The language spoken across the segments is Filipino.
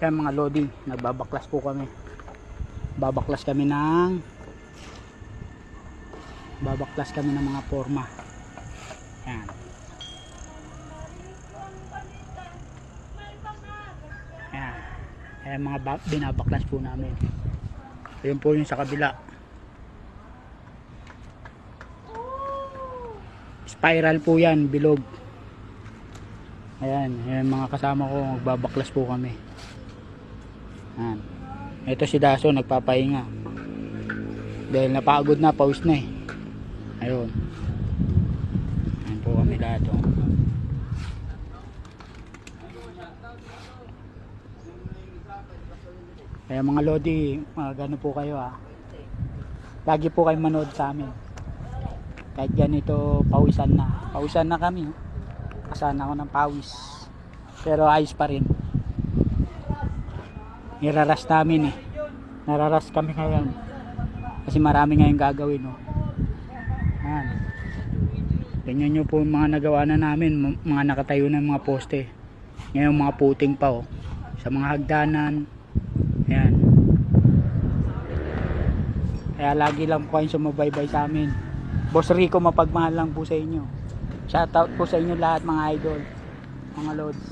Ayan mga lodi, nagbabaklas po kami. Babaklas kami ng mga forma. Ayan. Ayan. Ayan mga binabaklas po namin. Ayan po yung sa kabila. Spiral po yan, bilog. Ayan, ayan mga kasama ko, magbabaklas po kami. Ayan. Ito si Daso nagpapahinga. Dahil napagod na, pawis na eh. Ayun. Ayan po kami lahat. Oh. Kaya mga lodi, gano po kayo ah. Lagi po kayo manood sa amin. Kahit ganito, pawisan na. Pawisan na kami. Oh. Kasana ako ng pawis. Pero ayos pa rin. Niraras namin eh. Nararas kami ngayon. Kasi marami ngayong gagawin. Oh. Ayan. Tingnan nyo po mga nagawa na namin. Mga nakatayo na mga poste. Ngayon mga puting pa oh. Sa mga hagdanan. Ayan. Kaya lagi lang po kayong sumubaybay sa amin. Boss Rico, mapagmahal lang po sa inyo. Shoutout po sa inyo lahat mga idol, mga lods.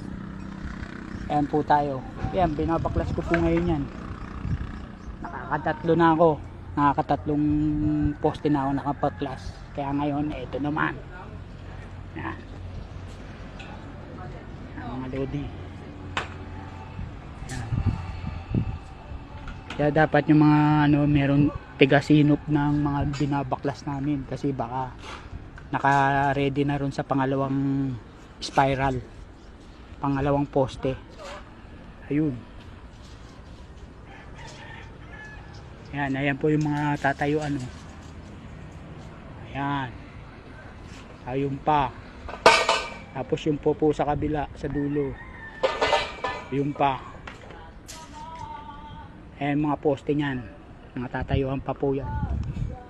Ayan po tayo. Ayan, binabaklas ko po ngayon yan. Nakakatatlo na ako. Nakakatatlong poste na ako nakapaklas. Kaya ngayon, ito naman. Ayan. Ayan mga lodi. Ayan. Kaya dapat yung mga meron tigasinop ng mga binabaklas namin. Kasi baka naka-ready na ron sa pangalawang spiral, pangalawang poste. Ayun. Ayan, ayan po yung mga tatayuan. Ayan. Ayun pa. Tapos yung po sa kabila, sa dulo. Ayun pa. Ayan mga poste nyan. Mga tatayuan pa po yan.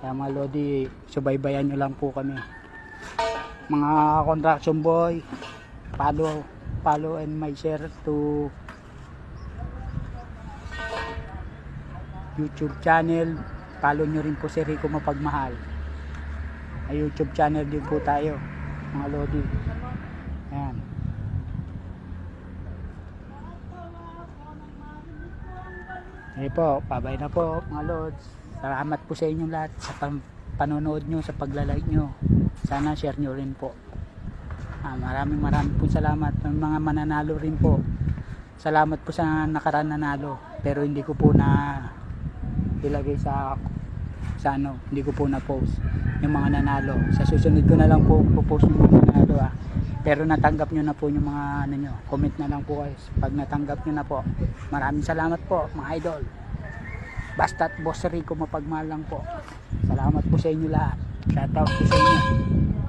Kaya mga lodi, subaybayan nyo lang po kami. Mga construction boy, follow and my share to YouTube channel. Follow nyo rin po si Rico Mapagmahal. Ay YouTube channel din po tayo mga lodi. Ayan. Ay po, pabay na po mga lods. Salamat po sa inyong lahat sa panonood nyo, sa paglalike nyo. Sana share nyo rin po. Maraming po salamat ng mga mananalo rin po. Salamat po sa nakaraan nanalo. Pero hindi ko po na ilagay sa hindi ko po na post yung mga nanalo. Sa susunod ko na lang po post yung mga nanalo Pero natanggap nyo na po yung mga nyo. Comment na lang po guys. Pag natanggap nyo na po. Maraming salamat po mga idol. Basta't Boss Rico Mapagmahal lang po. Salamat po sa inyo lahat. Shoutout po sa inyo.